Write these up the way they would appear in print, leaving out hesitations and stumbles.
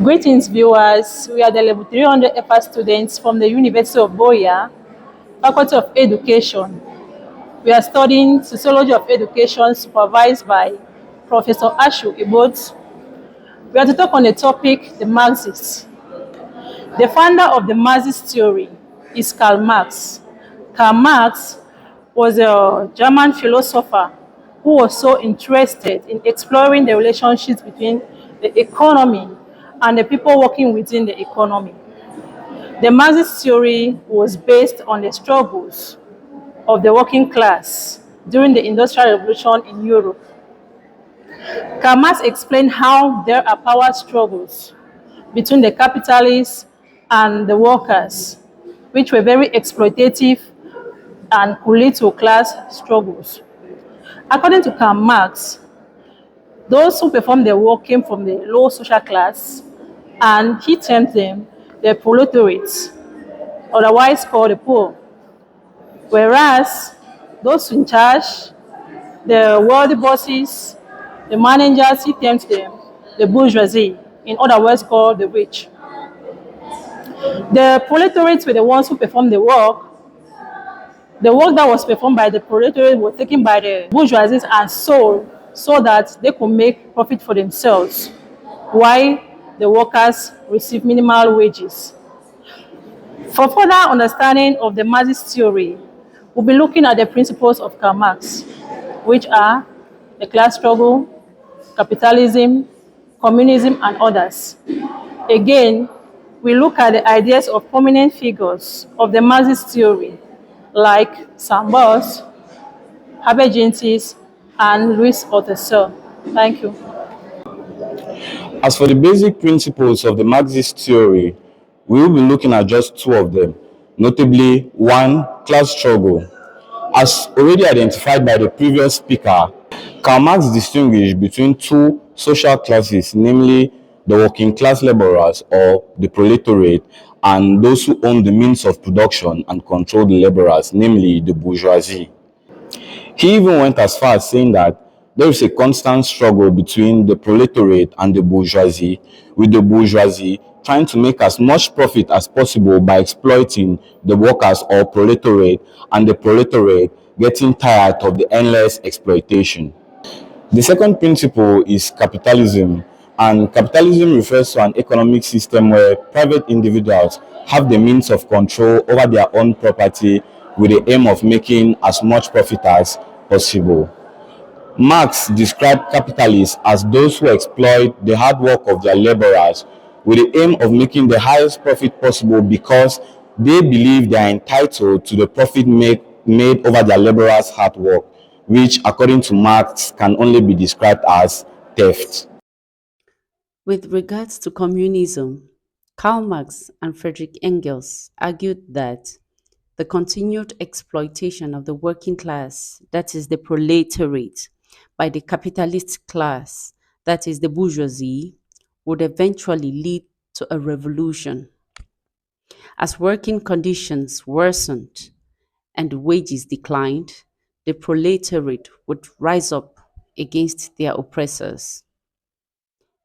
Greetings, viewers. We are the level 300 FR students from the University of Boya, Faculty of Education. We are studying Sociology of Education supervised by Professor Ashu Ibot. We are to talk on the topic, the Marxists. The founder of the Marxist theory is Karl Marx. Karl Marx was a German philosopher who was so interested in exploring the relationships between the economy and the people working within the economy. The Marxist theory was based on the struggles of the working class during the Industrial Revolution in Europe. Karl Marx explained how there are power struggles between the capitalists and the workers, which were very exploitative and could lead to class struggles. According to Karl Marx, those who performed the work came from the low social class, and he termed them the proletariat, otherwise called the poor. Whereas those in charge, the wealthy bosses, the managers, he termed them the bourgeoisie, in other words called the rich. The proletariats were the ones who performed the work. The work that was performed by the proletariat was taken by the bourgeoisie and sold so that they could make profit for themselves, while the workers receive minimal wages. For further understanding of the Marxist theory, we'll be looking at the principles of Karl Marx, which are the class struggle, capitalism, communism, and others. Again, we look at the ideas of prominent figures of the Marxist theory, like Sambos, Herbert Gentis, and Louis Althusser. Thank you. As for the basic principles of the Marxist theory, we will be looking at just two of them, notably one, class struggle. As already identified by the previous speaker, Karl Marx distinguished between two social classes, namely the working class laborers or the proletariat, and those who own the means of production and control the laborers, namely the bourgeoisie. He even went as far as saying that there is a constant struggle between the proletariat and the bourgeoisie, with the bourgeoisie trying to make as much profit as possible by exploiting the workers or proletariat, and the proletariat getting tired of the endless exploitation. The second principle is capitalism, and capitalism refers to an economic system where private individuals have the means of control over their own property with the aim of making as much profit as possible. Marx described capitalists as those who exploit the hard work of their laborers with the aim of making the highest profit possible because they believe they are entitled to the profit made over their laborers' hard work, which, according to Marx, can only be described as theft. With regards to communism, Karl Marx and Friedrich Engels argued that the continued exploitation of the working class, that is the proletariat, by the capitalist class, that is the bourgeoisie, would eventually lead to a revolution. As working conditions worsened and wages declined, the proletariat would rise up against their oppressors.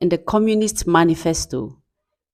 In the Communist Manifesto,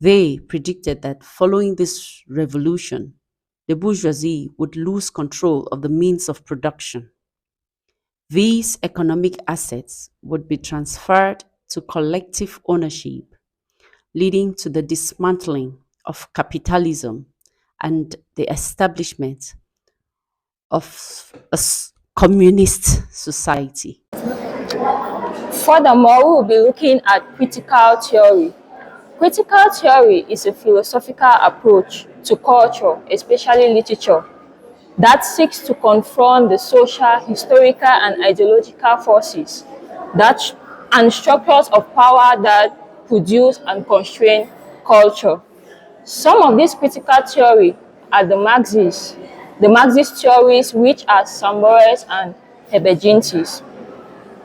they predicted that following this revolution, the bourgeoisie would lose control of the means of production. These economic assets would be transferred to collective ownership, leading to the dismantling of capitalism and the establishment of a communist society. Furthermore, we will be looking at critical theory. Critical theory is a philosophical approach to culture, especially literature, that seeks to confront the social, historical, and ideological forces and structures of power that produce and constrain culture. Some of these critical theory are the Marxist theories, which are Sambores and Herbert Gentis.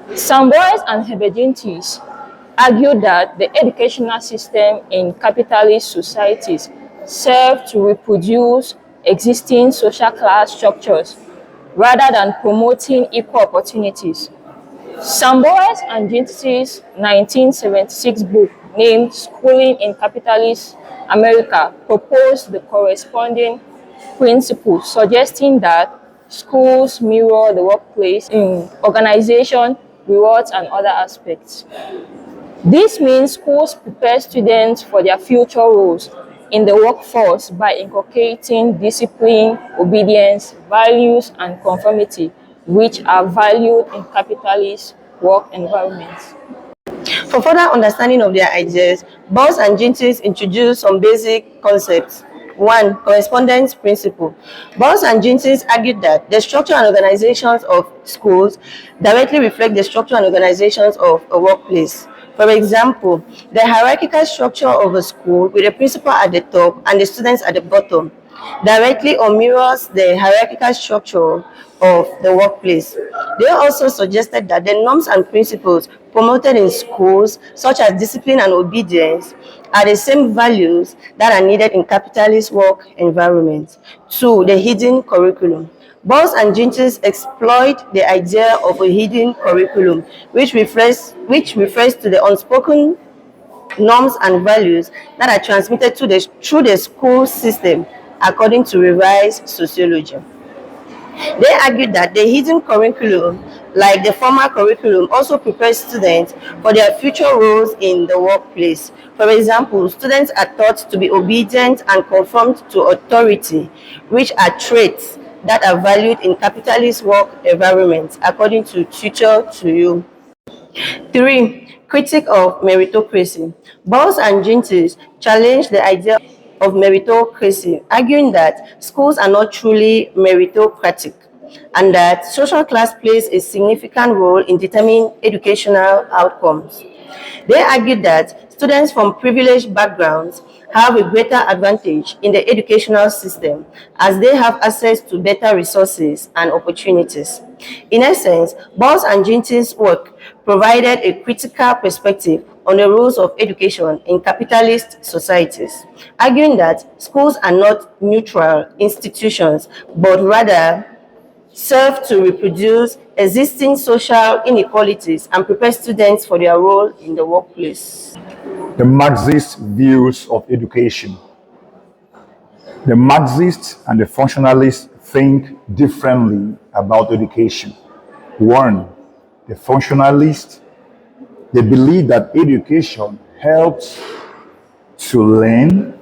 Sambores and Herbert Gentis argue that the educational system in capitalist societies serve to reproduce existing social class structures rather than promoting equal opportunities. Sambores and Gentis' 1976 book, named Schooling in Capitalist America, proposed the corresponding principle, suggesting that schools mirror the workplace in organization, rewards, and other aspects. This means schools prepare students for their future roles in the workforce by inculcating discipline, obedience, values, and conformity, which are valued in capitalist work environments. For further understanding of their ideas, Bowles and Jenkins introduced some basic concepts. 1. Correspondence principle. Bowles and Jenkins argued that the structure and organizations of schools directly reflect the structure and organizations of a workplace. For example, the hierarchical structure of a school with the principal at the top and the students at the bottom directly or mirrors the hierarchical structure of the workplace. They also suggested that the norms and principles promoted in schools, such as discipline and obedience, are the same values that are needed in capitalist work environments. 2. The hidden curriculum. Bowles and Jenkins exploit the idea of a hidden curriculum, which refers to the unspoken norms and values that are transmitted through the school system, according to revised sociology. They argued that the hidden curriculum, like the formal curriculum, also prepares students for their future roles in the workplace. For example, students are taught to be obedient and conformed to authority, which are traits that are valued in capitalist work environments, according to Tutor to You. 3. Critique of meritocracy. Bowles and Jenkins challenged the idea of meritocracy, arguing that schools are not truly meritocratic and that social class plays a significant role in determining educational outcomes. They argued that students from privileged backgrounds have a greater advantage in the educational system as they have access to better resources and opportunities. In essence, Bowles and Jenkins' work provided a critical perspective on the roles of education in capitalist societies, arguing that schools are not neutral institutions, but rather serve to reproduce existing social inequalities and prepare students for their role in the workplace. The Marxist views of education. The Marxists and the functionalists think differently about education. One, the functionalists, they believe that education helps to learn,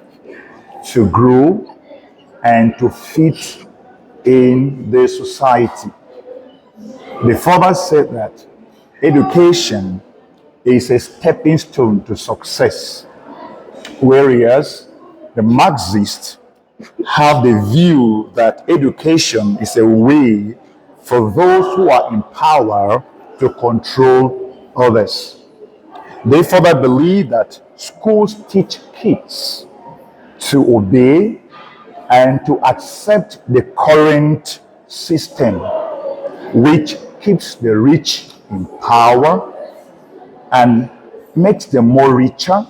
to grow, and to fit in the society. They further said that education is a stepping stone to success, whereas the Marxists have the view that education is a way for those who are in power to control others. They further believe that schools teach kids to obey and to accept the current system, which keeps the rich in power and makes them more richer,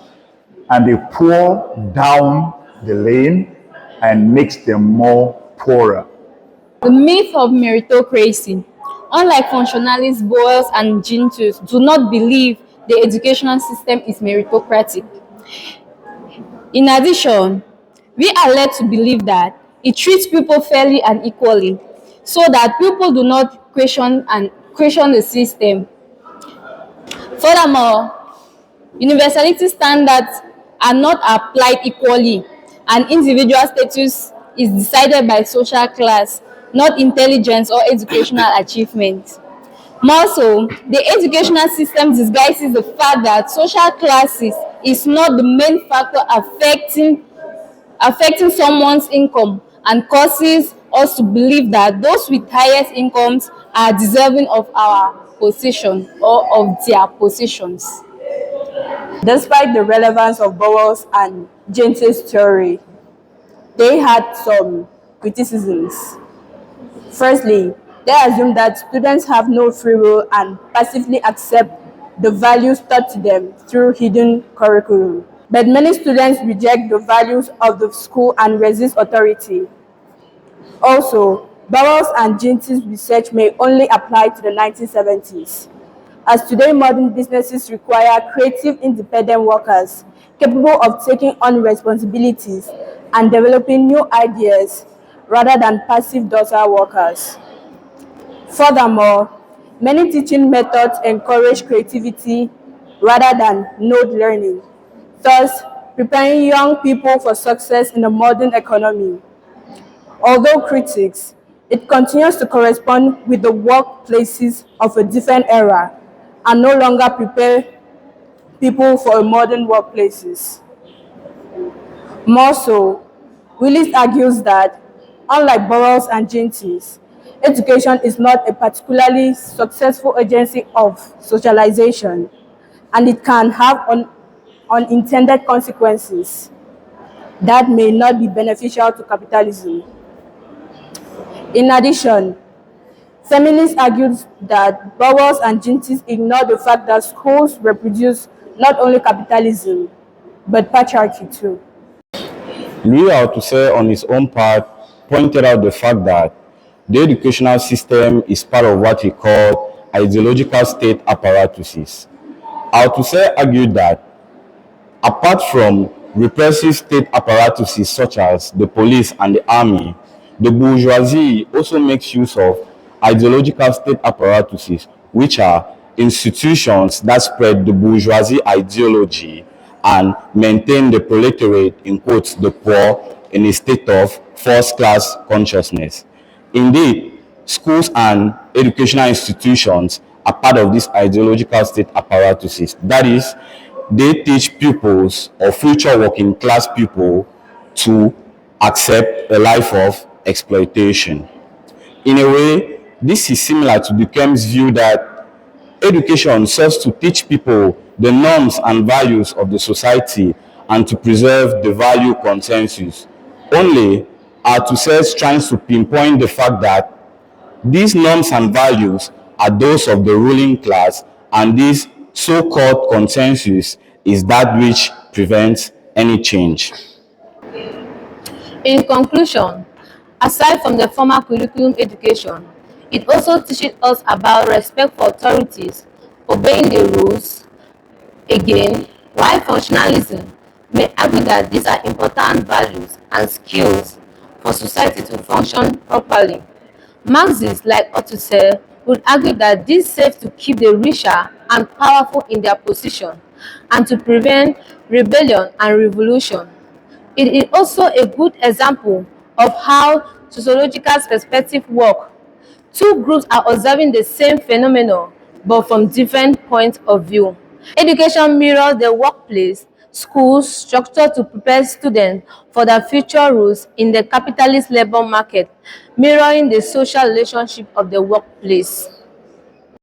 and the poor down the lane and makes them more poorer. The myth of meritocracy. Unlike functionalists, Bowles and Jenkins do not believe the educational system is meritocratic. In addition, we are led to believe that it treats people fairly and equally, so that people do not question the system. Furthermore, universality standards are not applied equally, and individual status is decided by social class, not intelligence or educational achievement. More so, the educational system disguises the fact that social classes is not the main factor affecting someone's income, and causes us to believe that those with highest incomes are deserving of our position or of their positions. Despite the relevance of Bowles and Jenkins' theory, they had some criticisms. Firstly, they assume that students have no free will and passively accept the values taught to them through hidden curriculum. But many students reject the values of the school and resist authority. Also, Bowles and Jenkins' research may only apply to the 1970s, as today modern businesses require creative, independent workers capable of taking on responsibilities and developing new ideas rather than passive docile workers. Furthermore, many teaching methods encourage creativity rather than node learning, thus preparing young people for success in the modern economy. Although critics, it continues to correspond with the workplaces of a different era and no longer prepare people for modern workplaces. More so, Willis argues that, unlike Burroughs and Jenkins, education is not a particularly successful agency of socialization, and it can have unintended consequences that may not be beneficial to capitalism. In addition, feminists argued that Burroughs and Jenkins ignore the fact that schools reproduce not only capitalism, but patriarchy too. Louis Althusser, on his own part, pointed out the fact that the educational system is part of what he called ideological state apparatuses. Althusser argued that apart from repressive state apparatuses such as the police and the army, the bourgeoisie also makes use of ideological state apparatuses, which are institutions that spread the bourgeoisie ideology and maintain the proletariat, in quotes, the poor, in a state of first-class consciousness. Indeed, schools and educational institutions are part of these ideological state apparatuses. That is, they teach pupils or future working class people to accept a life of exploitation. In a way, this is similar to Durkheim's view that education serves to teach people the norms and values of the society and to preserve the value consensus. Only Althusser tries to pinpoint the fact that these norms and values are those of the ruling class, and this so-called consensus is that which prevents any change. In conclusion, aside from the formal curriculum education, it also teaches us about respect for authorities, obeying the rules. Again, while functionalism may argue that these are important values and skills for society to function properly, Marxists like Althusser would argue that this serves to keep the richer and powerful in their position and to prevent rebellion and revolution. It is also a good example of how sociological perspectives work. Two groups are observing the same phenomenon but from different points of view. Education mirrors the workplace, schools structured to prepare students for their future roles in the capitalist labor market, mirroring the social relationship of the workplace.